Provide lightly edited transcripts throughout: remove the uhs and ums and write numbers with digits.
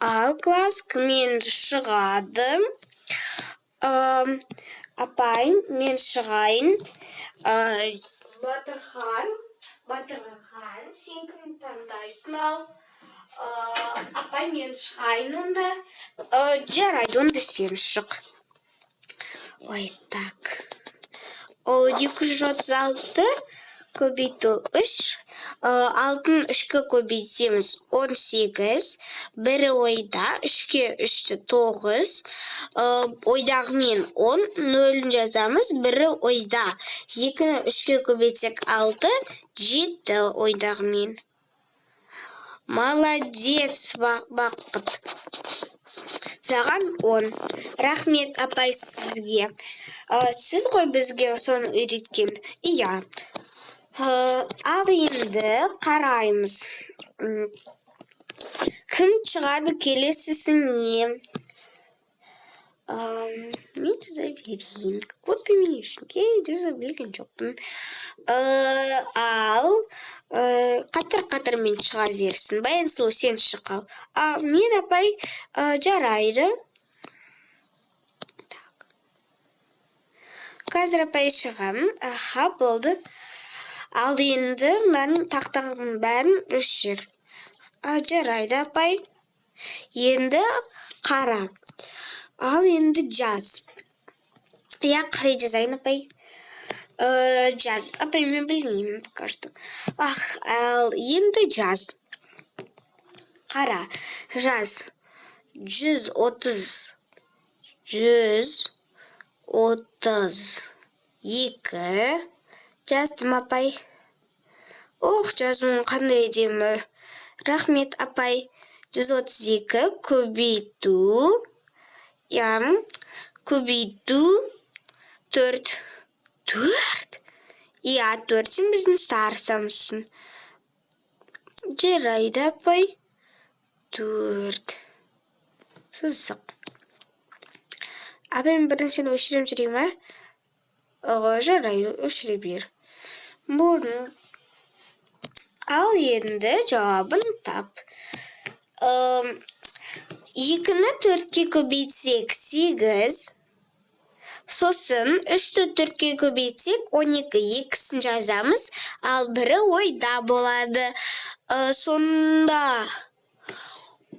Ал класс мен шығады. Апай, мен шығайын. Батырхан, сен кім таңдайсың ал? Апай, мен шығайын онда. Жарайды, онда сен шық. Ой, так. 236 көбейту 3. Алтын 3-ке көбейтеміз 18. Бірі ойда, 3-ке 3-ті 9. Ойдағымен 10. 0-ін жазамыз, бірі ойда. 2-ні 3-ке көбейтсек 6. 7 ойдағымен. Молодец, бақыт. Саған 10. Рахмет, апай, сізге. Сіз ғой бізге соны үйреткен. Иә. Ал енді қараймыз. Кім шығады келесісіне? Мен жаза берейін. Вот емешінге жаза білген жоқпын. Ал қатыр-қатыр мен шыға берсін. Баян сұлу, сен шықал. Мен апай жарайды. Қазір апай шығам. Аха, болды. Ал енді мынаның тақтағының бәрін өшір. Жарайды, апай. Енді қара. Ал енді жаз. Я қалай жазайын, апай? Жаз. Апай, мен білмеймін, пока что. Ал енді жаз. Қара. Жаз. 130. 132. Жаздым, апай. Жазуым қандай демі. Рахмет, апай. 132 көбейту. Көбейту 4. 4? Иә, 4-ін біздің старсамызшын. Жарайды, апай. 4. Сызық. Апай, мен біріншені өшірем жүрейм, ә? Жарайды, өшіре бер. Болдың. Ал енді жауабын тап. 2-ні 4-ке көбейтсек 8. Сосын 3-ті 4-ке көбейтсек 12. 2-сін жазамыз, ал бірі ойда болады. Сонда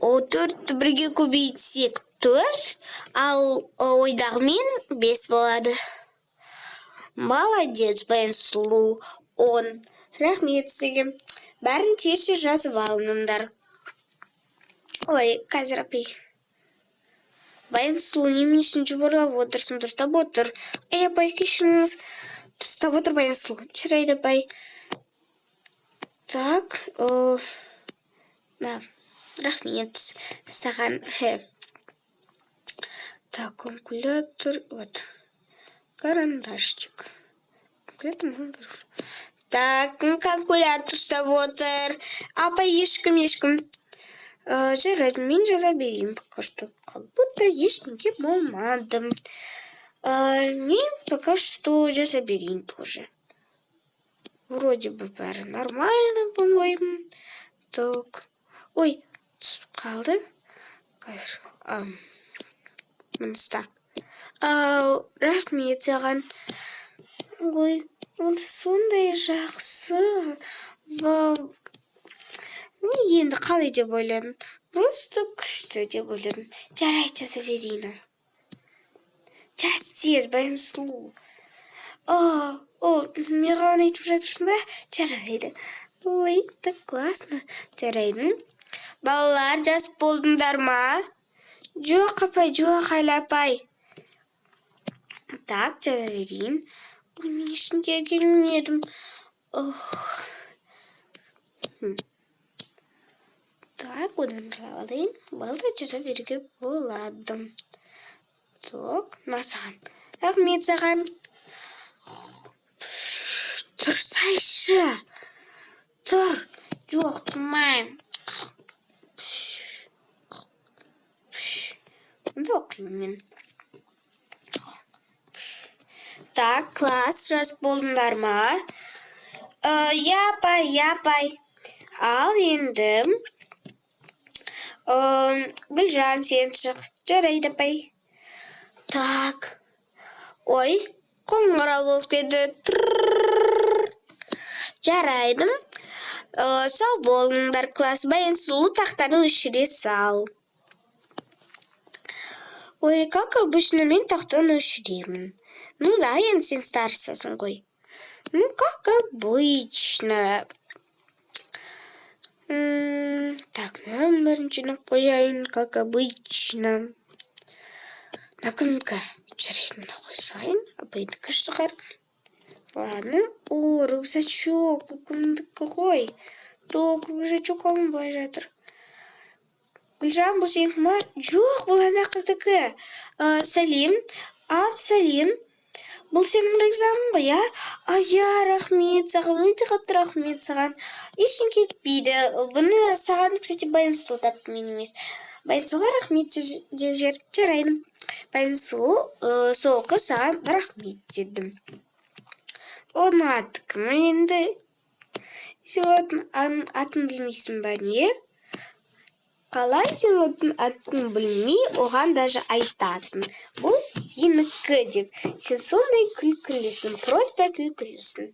4-ті 1-ге көбейтсек 4, ал ойдағымен 5 болады. Молодец, Баян сұлу. 10. Рахмет сізге. Бәрін терші жазып алыңдар. Ой, қазір апай. Баян сұлу, немен үшін жұбырлап отырсың? Дұрыстап отыр. Апай, кешіріңіз. Дұрыстап отыр, Баян сұлу. Жарайды, апай. Так. Рахмет саған. Так, калькулятор. Вот. Карандашчик. Так, калькулятор ұстап отыр. Апай, ешкім. Жарайды, мен жаза берейін. Пока что, как будто ештеңке болмады. Мен пока что жаза берейін тоже. Вроде бы бәрі нормально, по-моему. Так. Ой, түсіп қалды. Қазір. Мұныста. Рахмет саған. Ой, ол сондай жақсы. Енді қалай деп ойладым. Просто күшті деп ойладым. Жарайды, жаза берейін. Жаз тез, Баян сұлу. Маған айтып жатырсың ба? Жарайды. Ой, так классно. Жарайды. Балалар, жас болдыңдар ма? Жоқ, апай, жоқ, апай. Так, жаза берейін. Мен ішінде келмедім. Так, одан қалайын. Балда жаза беруге болады. Так, насаған. Рахмет саған. Тұрсайшы. Тұр. Жоқ, тұрмайым. Онда оқимын мен. Так, класс, жас болдыңдар ма? Япай. Ал енді Гүлжан, сен шық. Жарайды, апай. Так. Ой, қоңырау болып келді. Жарайды. Сау болыңдар, класс. Баянсұлу тақтаны өшіре сал. Ой, как обычно, мен тақтаны өшіремін. Ну да, енді сен старшысың ғой. Ну, как обычно. Так, біріншіні қояйын, как обычно. Наконка, жарайтын қойсайын, апайдікі шығар. Ладно. О, рюкзачок, күндікі ғой. Тоқ, рюкзачок алынбай жатыр. Гүлжан, бұл сенікі ма? Жоқ, бұл ана қыздікі. Сәлем. Сәлем. Бұл сенің рюкзагың ғой, я? Рахмет саған, өте қатты рахмет саған. Ешін кетпейді. Бұны саған, кстати, Баянсұлу тапты мен емес. Баянсұлуға рахмет деп жер. Жарайды. Баянсұлу сол қыз саған рахмет дедім. Оның аты кім енді? Сен атын білмейсің ба, не? Қалай сен атын білмей, оған даже айтасың. Бұл сенікі деп. Сен сондай күлкілісің, просто күлкілісің.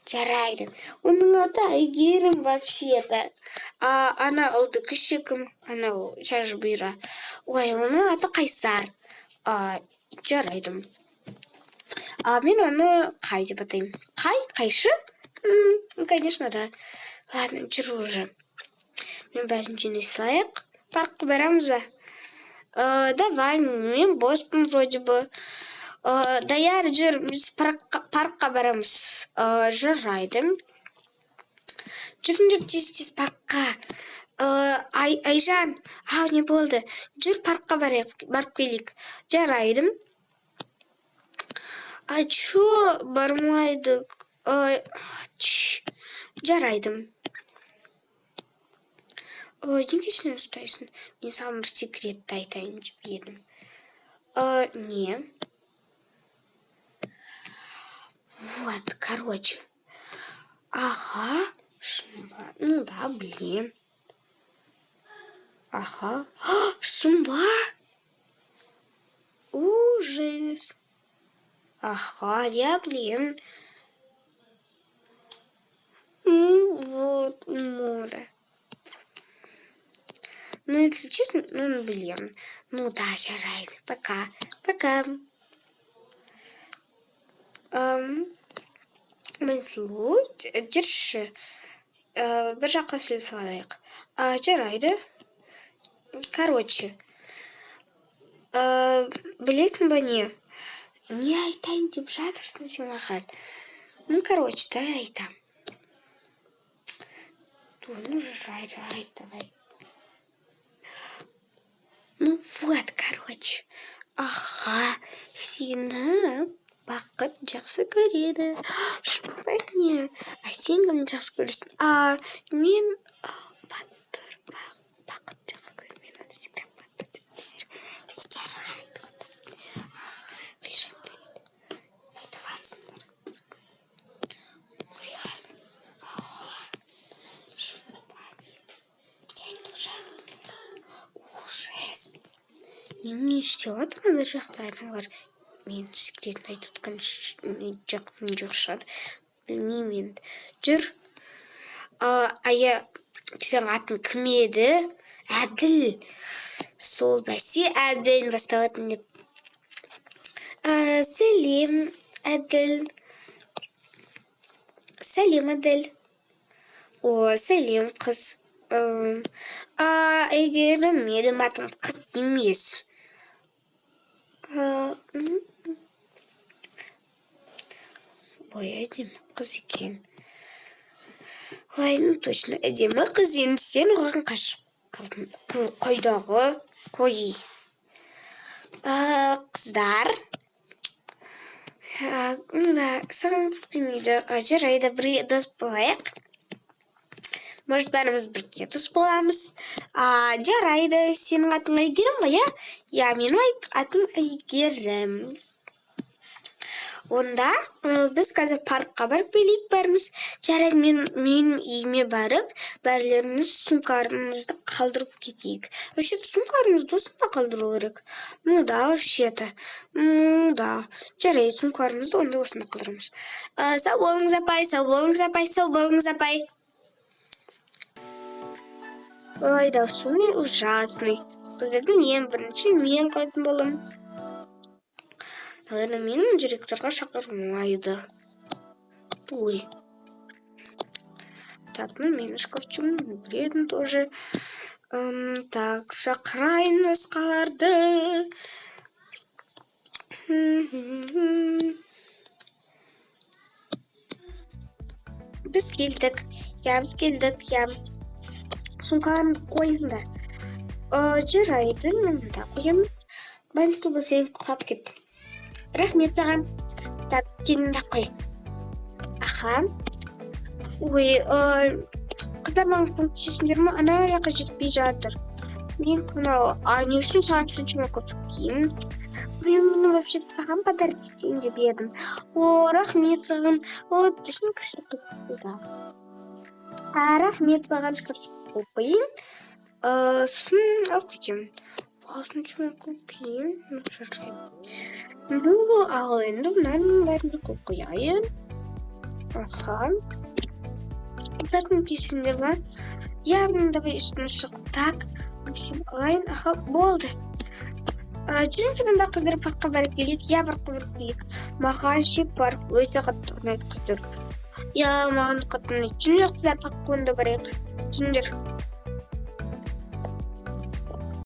Жарайды. Оның аты Айгерім вообще-то. Ана ұлды күшікім, ана шаш бұйра. Ой, оның аты Қайсар. Жарайды. Мен оны Қай деп атаймын. Қайшы? Конечно, да. Ладно, жүру уже. Мен бәсіншені салайық. Паркқа барамыз ба? Давай, мен боспын вроде бы. Даяр жүр, біз паркқа барамыз. Жарайды. Жүріңдер тез паркқа. Айжан, не болды? Жүр паркқа барып келік. Жарайды. Чо бармайды? Жарайды. Неге сен ұстайсың? Мен саған бір секретті айтайын деп едім. Не? Вот, короче. Ага. Ну да, блин. Ага. Шумба? Ужас. Ага, я, блин. Вот, море. Ну, если честно, блин. Ну да, жарайды. Пока. Баянсұлу, жүрші. Бір жаққа сөз салайық. Жарайды. Короче. Білесің ба не? Не айтайын деп жатырсың сен маған? Ну, короче, да, айтам. Ну, жарайды, айт, давай. Ну вот, короче. Ага, сені бақыт жақсы көреді. Шымкентне. Сен кімді жақсы көресің? Мен бақыт жақсы көрмеймін. Надо всегда бақыт жақсы көрмеймін. Жарайды. Гүлжан, блин. Айтып атсыңдар. Реально. Ужас. Не істеп жатыр ана жақта аналар. Мен секретін айтып отқан жоқ шығар. Білмеймін енді. Жүр. Сенің атын кім еді? Әділ. Сол бәсе Әділ басталатын деп. Сәлем, Әділ. Сәлем, Әділ. Сәлем, қыз. Әйгерім, менің атым қыз емес. Ой, әдемі қыз екен. Ой, ну точно, әдемі қыз енді сен оған қашып қалдың. Қойдағы қой. Қыздар. Да, саған күтілмейді. Жарайды, бір дос болайық. Может, бәріміз бірге дос боламыз. Жарайды, сенің атың Айгерім ба, я? Я, менің атым Айгерім. Онда біз қазір паркқа барып келейік бәріміз. Жарайды, менің үйіме барып, бәрлеріміз сумкарымызды қалдырып кетейік. Вообще-то сумкарымызды осында қалдыру керек. Ну да, вообще-то. Ну да. Жарайды, сумкарымызды онда осында қалдырамыз. Сау болыңыз апай, сау болыңыз апай, сау болыңыз апай. Ой, да, суный ужасный. Біздердің ең бірінші мен қайтын болам. Наверное, менің директорға шақырмайды. Ой. Так, ну, менің шкафчым білетін тоже. Так, шақырайын басқаларды. Біз келдік. Я келдік, я. Сумкаларымды қойыңдар. Жарайды, мен да қоямын. Байынсыл сен құлап кеттім. Рахмет саған. Так, келінді қой. Аха. Ой, қыздар маған көмектесіңдер ме? Ана жаққа жетпей жатыр. Мен не үшін саған соншама көп киім? Мен вообще саған подарок етейін деп едім. Рахмет саған. Түсін кіші қойды. Рахмет саған шкафчик қойын. Сосын алып кетемін. Осыншама көп киім. Ал енді мынаның бәрін қойып қояйын. Аха. Қыздардың песендер бар. Я давай үстіне шығып. Так. Алайын. Аха, болды. Жүріңіз мұнда қыздар паркқа барып келейік. Я паркқа барып келейік. Маған ше парк өте қатты ұнайды қыздар. Я маған қатты ұнайды. Жүріңіз қыздар паркқа онда барайық. Жүріңдер.